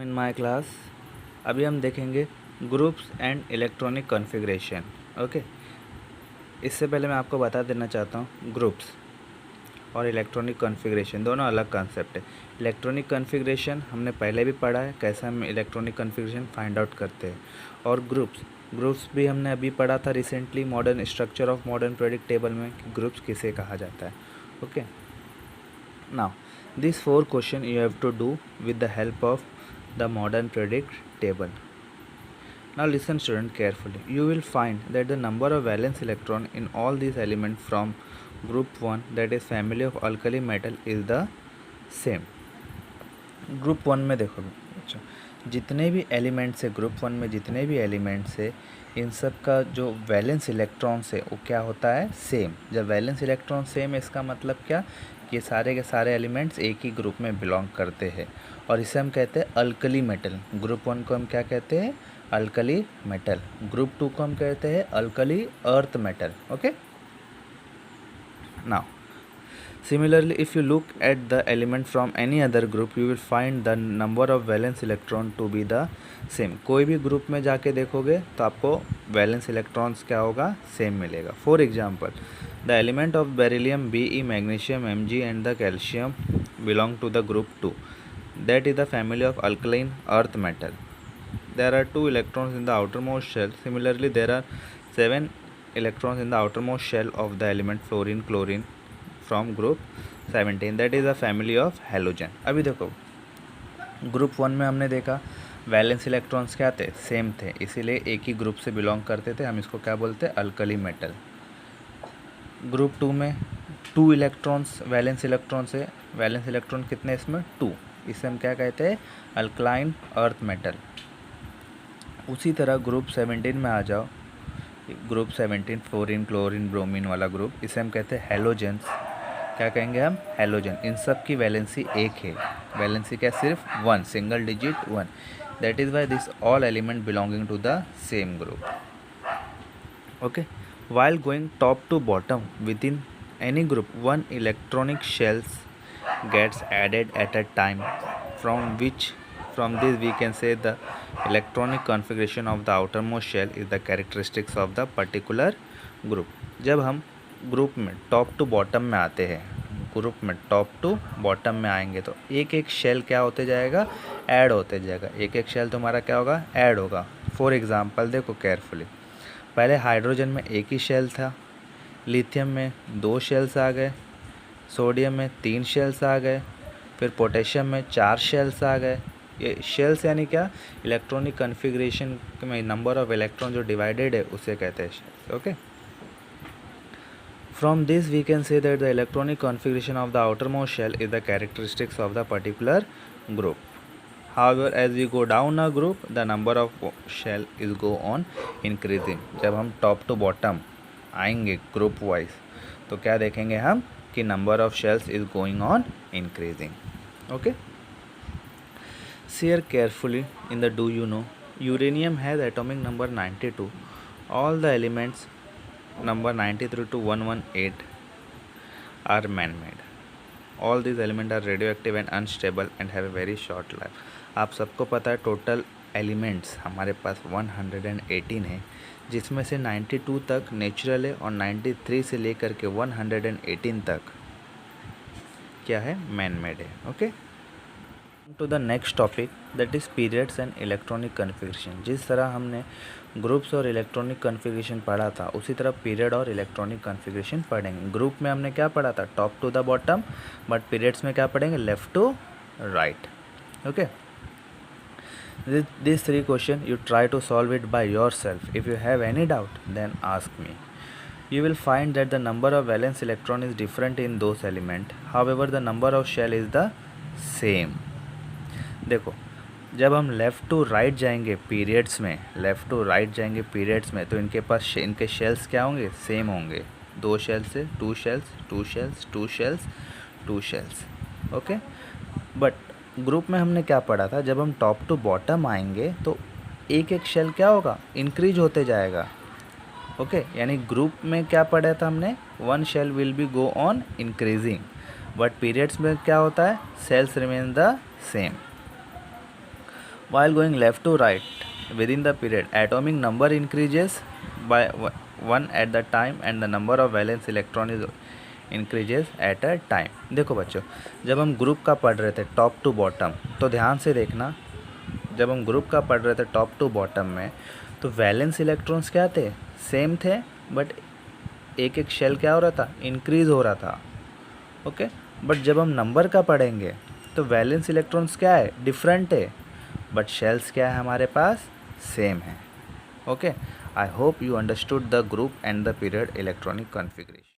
In my class. अभी हम देखेंगे groups and electronic configuration. Okay, इससे पहले मैं आपको बता देना चाहता हूँ ग्रुप्स और इलेक्ट्रॉनिक कॉन्फ़िगरेशन दोनों अलग कॉन्सेप्ट है। इलेक्ट्रॉनिक कॉन्फ़िगरेशन हमने पहले भी पढ़ा है, कैसे हम इलेक्ट्रॉनिक कॉन्फ़िगरेशन फाइंड आउट करते हैं। और ग्रुप्स भी हमने अभी पढ़ा था recently, modern structure of modern predict table में कि ग्रुप्स किसे कहा जाता है। Okay, now these 4 questions you have to do with the help of the modern predict table. Now listen student carefully. You will find that the number of valence electron in all these elements from group 1, that is family of alkali metal, is the same. Group 1 में देखो, अच्छा, जितने भी elements है group 1 में, जितने भी elements है इन सब का जो वैलेंस इलेक्ट्रॉन्स है वो क्या होता है, सेम। जब वैलेंस इलेक्ट्रॉन सेम है इसका मतलब क्या कि सारे के सारे एलिमेंट्स एक ही ग्रुप में बिलोंग करते हैं और इसे हम कहते हैं अल्कली मेटल। ग्रुप 1 को हम क्या कहते हैं, अल्कली मेटल। ग्रुप 2 को हम कहते हैं alkali earth metal. Okay, now similarly, if you look at the element from any other group, you will find the number of valence electron to be the same. कोई भी group में जाके देखोगे तो आपको वैलेंस इलेक्ट्रॉन्स क्या होगा, same मिलेगा। For example, the element of beryllium Be, magnesium Mg and the calcium belong to the group 2, that is the family of alkaline earth metal. There are 2 electrons in the outermost shell. Similarly, there are 7 electrons in the outermost shell of the element fluorine chlorine from group 17, that is a family of halogen. अभी देखो, group 1 में हमने देखा valence electrons क्या थे, same थे, इसीलिए एक ही ग्रुप से बिलोंग करते थे, हम इसको क्या बोलते हैं, अल्कली मेटल। ग्रुप 2 में 2 इलेक्ट्रॉन्स वैलेंस इलेक्ट्रॉन से, वैलेंस इलेक्ट्रॉन कितने इसमें, 2, इसे हम क्या कहते हैं, अल्कलाइन अर्थ मेटल। उसी तरह ग्रुप 17 में आ जाओ, ग्रुप 17 फ्लोरीन क्लोरीन ब्रोमीन वाला ग्रुप, इसे हम कहते हैं हेलोजेंस। क्या कहेंगे हम, हेलोजन। इन सब की वैलेंसी एक है, वैलेंसी क्या, सिर्फ 1, single digit 1। That is why this all element belonging to the same group. Okay, while going top to bottom within any group, 1 electronic shells gets added at a time, from this we can say the electronic configuration of the outermost shell is the characteristics of the particular group. जब हम group में top to bottom में आते हैं, group में top to bottom में आएंगे तो एक एक शेल क्या होते जाएगा, ऐड होते जाएगा। एक एक शेल तुम्हारा क्या होगा, ऐड होगा। फॉर एग्जांपल देखो केयरफुली, पहले हाइड्रोजन में एक ही शेल था, लिथियम में 2 शेल्स आ गए, सोडियम में 3 शेल्स आ गए, फिर पोटेशियम में 4 शेल्स आ गए। ये शेल्स यानी क्या, इलेक्ट्रॉनिक कॉन्फ़िगरेशन में नंबर ऑफ इलेक्ट्रॉन जो डिवाइडेड है उसे कहते हैं shells. Okay, from this we can say that the electronic configuration of the outermost shell is the characteristics of the particular group. However, as we go down a group, the number of shell is go on increasing. जब हम top to bottom आएंगे group wise तो क्या देखेंगे हम कि number of shells is going on increasing. Okay, see here carefully in the do you know, uranium has atomic number 92. All the elements number 93 to 118 are man-made. All these elements are radioactive and unstable and have a very short life. आप सबको पता है total elements हमारे पास 118 है, जिसमें से 92 तक natural है और 93 से लेकर के 118 तक क्या है, मैन मेड है। Okay, to the next topic that is periods and electronic configuration. जिस तरह हमने ग्रुप्स और इलेक्ट्रॉनिक कॉन्फ़िगरेशन पढ़ा था उसी तरह पीरियड और इलेक्ट्रॉनिक कॉन्फ़िगरेशन पढ़ेंगे। ग्रुप में हमने क्या पढ़ा था, top to the bottom, but periods में क्या पढ़ेंगे, left to right. Okay, these 3 questions you try to solve it by yourself. If you have any doubt then ask me. You will find that the number of valence electron is different in those elements, however the number of shell is the same. देखो, जब हम left to right जाएंगे periods में, left to right जाएंगे periods में तो इनके पास इनके शेल्स क्या होंगे, सेम होंगे। 2 शेल्स से 2 shells 2 shells 2 shells 2 shells. Okay, but group में हमने क्या पढ़ा था, जब हम टॉप टू बॉटम आएंगे तो एक एक शेल क्या होगा, इंक्रीज होते जाएगा। ओके, यानी ग्रुप में क्या पढ़ा था हमने, 1 shell will be go on increasing, but periods में क्या होता है, shells remain the same. while going left to right within the period, atomic number increases by one at the time and the number of valence electron is increases at a time। देखो बच्चों, जब हम group का पढ़ रहे थे top to bottom, तो ध्यान से देखना, जब हम ग्रुप का पढ़ रहे थे टॉप टू बॉटम में, तो वैलेंस इलेक्ट्रॉन्स क्या थे, सेम थे, बट एक एक शेल क्या हो रहा था, इंक्रीज़ हो रहा था। ओके, बट जब हम नंबर का पढ़ेंगे तो वैलेंस इलेक्ट्रॉन्स क्या है, डिफरेंट है, बट शेल्स क्या है हमारे पास, सेम है। Okay, I hope you understood the group and the period electronic configuration.